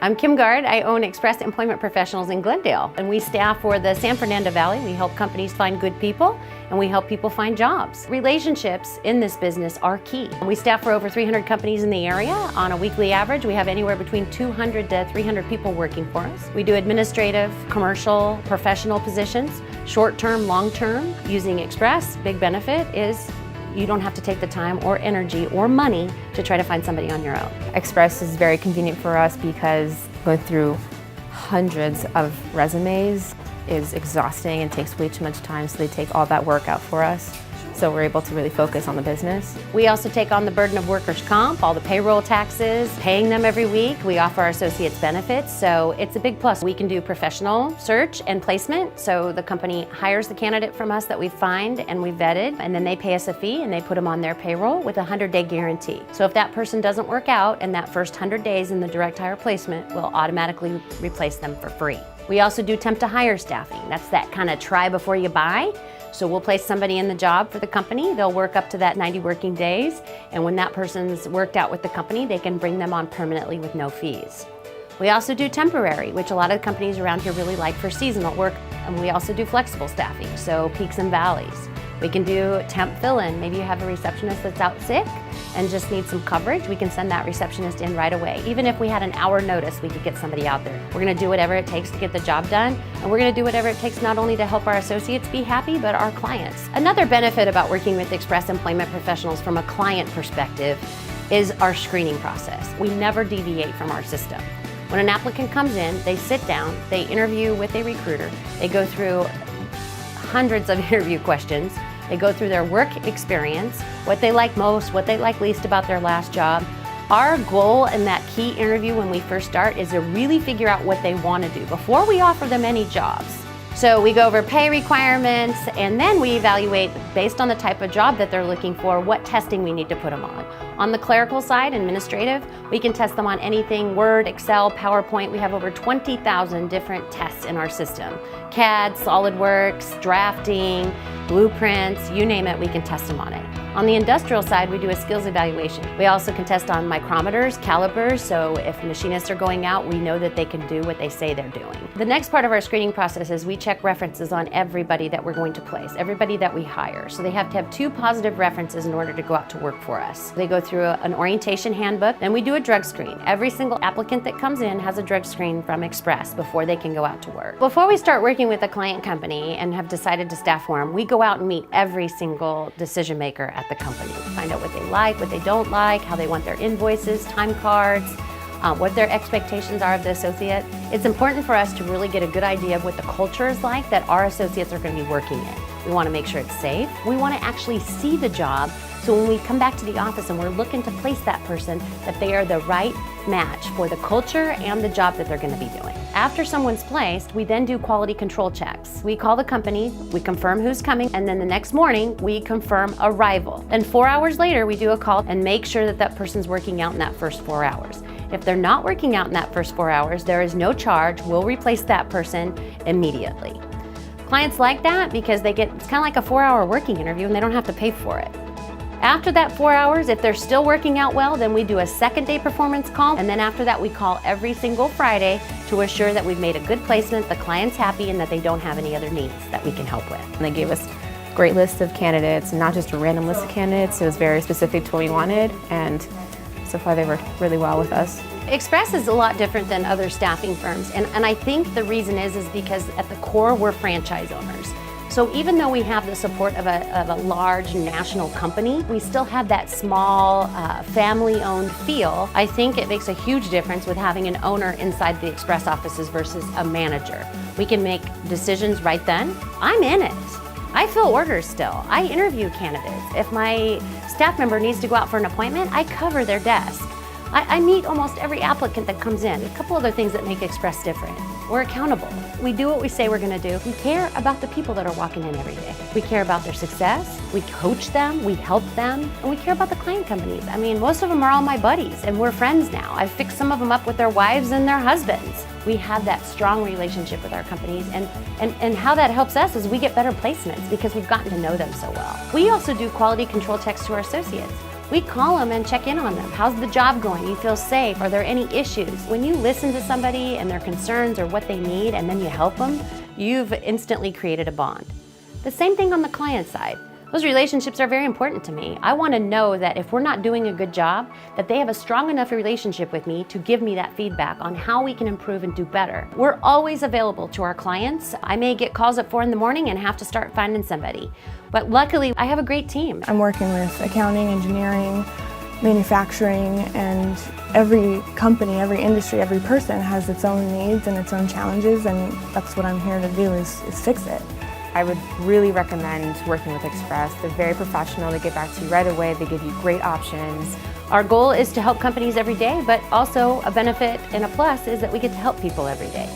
I'm Kim Gard. I own Express Employment Professionals in Glendale, and we staff for the San Fernando Valley. We help companies find good people, and we help people find jobs. Relationships in this business are key. We staff for over 300 companies in the area. On a weekly average, we have anywhere between 200 to 300 people working for us. We do administrative, commercial, professional positions, short-term, long-term. Using Express, big benefit is you don't have to take the time or energy or money to try to find somebody on your own. Express is very convenient for us because going through hundreds of resumes is exhausting and takes way too much time, so they take all that work out for us. So we're able to really focus on the business. We also take on the burden of workers' comp, all the payroll taxes, paying them every week. We offer our associates benefits, so it's a big plus. We can do professional search and placement, so the company hires the candidate from us that we find and we vetted, and then they pay us a fee and they put them on their payroll with a 100-day guarantee. So if that person doesn't work out in that first 100 days in the direct hire placement, we'll automatically replace them for free. We also do temp to hire staffing. That's that kind of try before you buy. So we'll place somebody in the job for the company. They'll work up to that 90 working days. And when that person's worked out with the company, they can bring them on permanently with no fees. We also do temporary, which a lot of companies around here really like for seasonal work. And we also do flexible staffing, so peaks and valleys. We can do temp fill-in. Maybe you have a receptionist that's out sick and just needs some coverage. We can send that receptionist in right away. Even if we had an hour notice, we could get somebody out there. We're gonna do whatever it takes to get the job done, and we're gonna do whatever it takes not only to help our associates be happy, but our clients. Another benefit about working with Express Employment Professionals from a client perspective is our screening process. We never deviate from our system. When an applicant comes in, they sit down, they interview with a recruiter, they go through hundreds of interview questions. They go through their work experience, what they like most, what they like least about their last job. Our goal in that key interview when we first start is to really figure out what they want to do before we offer them any jobs. So we go over pay requirements, and then we evaluate based on the type of job that they're looking for, what testing we need to put them on. On the clerical side, administrative, we can test them on anything, Word, Excel, PowerPoint. We have over 20,000 different tests in our system. CAD, SolidWorks, drafting, blueprints, you name it, we can test them on it. On the industrial side, we do a skills evaluation. We also can test on micrometers, calipers, so if machinists are going out, we know that they can do what they say they're doing. The next part of our screening process is we check references on everybody that we're going to place, everybody that we hire. So they have to have 2 positive references in order to go out to work for us. They go through an orientation handbook, then we do a drug screen. Every single applicant that comes in has a drug screen from Express before they can go out to work. Before we start working with a client company and have decided to staff for them, we go out and meet every single decision maker at the company. Find out what they like, what they don't like, how they want their invoices, time cards, what their expectations are of the associate. It's important for us to really get a good idea of what the culture is like that our associates are going to be working in. We want to make sure it's safe. We want to actually see the job, so when we come back to the office and we're looking to place that person, that they are the right match for the culture and the job that they're going to be doing. After someone's placed, we then do quality control checks. We call the company, we confirm who's coming, and then the next morning we confirm arrival. Then 4 hours later we do a call and make sure that that person's working out in that first 4 hours. If they're not working out in that first 4 hours, there is no charge. We'll replace that person immediately. Clients like that because it's kind of like a 4-hour working interview and they don't have to pay for it. After that 4 hours, if they're still working out well, then we do a second day performance call, and then after that we call every single Friday to assure that we've made a good placement, the client's happy, and that they don't have any other needs that we can help with. And they gave us a great list of candidates, not just a random list of candidates. It was very specific to what we wanted, and so far they worked really well with us. Express is a lot different than other staffing firms, and I think the reason is because at the core we're franchise owners. So even though we have the support of a large national company, we still have that small family-owned feel. I think it makes a huge difference with having an owner inside the Express offices versus a manager. We can make decisions right then. I'm in it. I fill orders still. I interview candidates. If my staff member needs to go out for an appointment, I cover their desk. I meet almost every applicant that comes in. A couple other things that make Express different. We're accountable. We do what we say we're going to do. We care about the people that are walking in every day. We care about their success. We coach them. We help them. And we care about the client companies. I mean, most of them are all my buddies, and we're friends now. I've fixed some of them up with their wives and their husbands. We have that strong relationship with our companies, and how that helps us is we get better placements because we've gotten to know them so well. We also do quality control checks to our associates. We call them and check in on them. How's the job going? You feel safe? Are there any issues? When you listen to somebody and their concerns or what they need and then you help them, you've instantly created a bond. The same thing on the client side. Those relationships are very important to me. I want to know that if we're not doing a good job, that they have a strong enough relationship with me to give me that feedback on how we can improve and do better. We're always available to our clients. I may get calls at 4 in the morning and have to start finding somebody. But luckily, I have a great team. I'm working with accounting, engineering, manufacturing, and every company, every industry, every person has its own needs and its own challenges, and that's what I'm here to do is fix it. I would really recommend working with Express. They're very professional, they get back to you right away, they give you great options. Our goal is to help companies every day, but also a benefit and a plus is that we get to help people every day.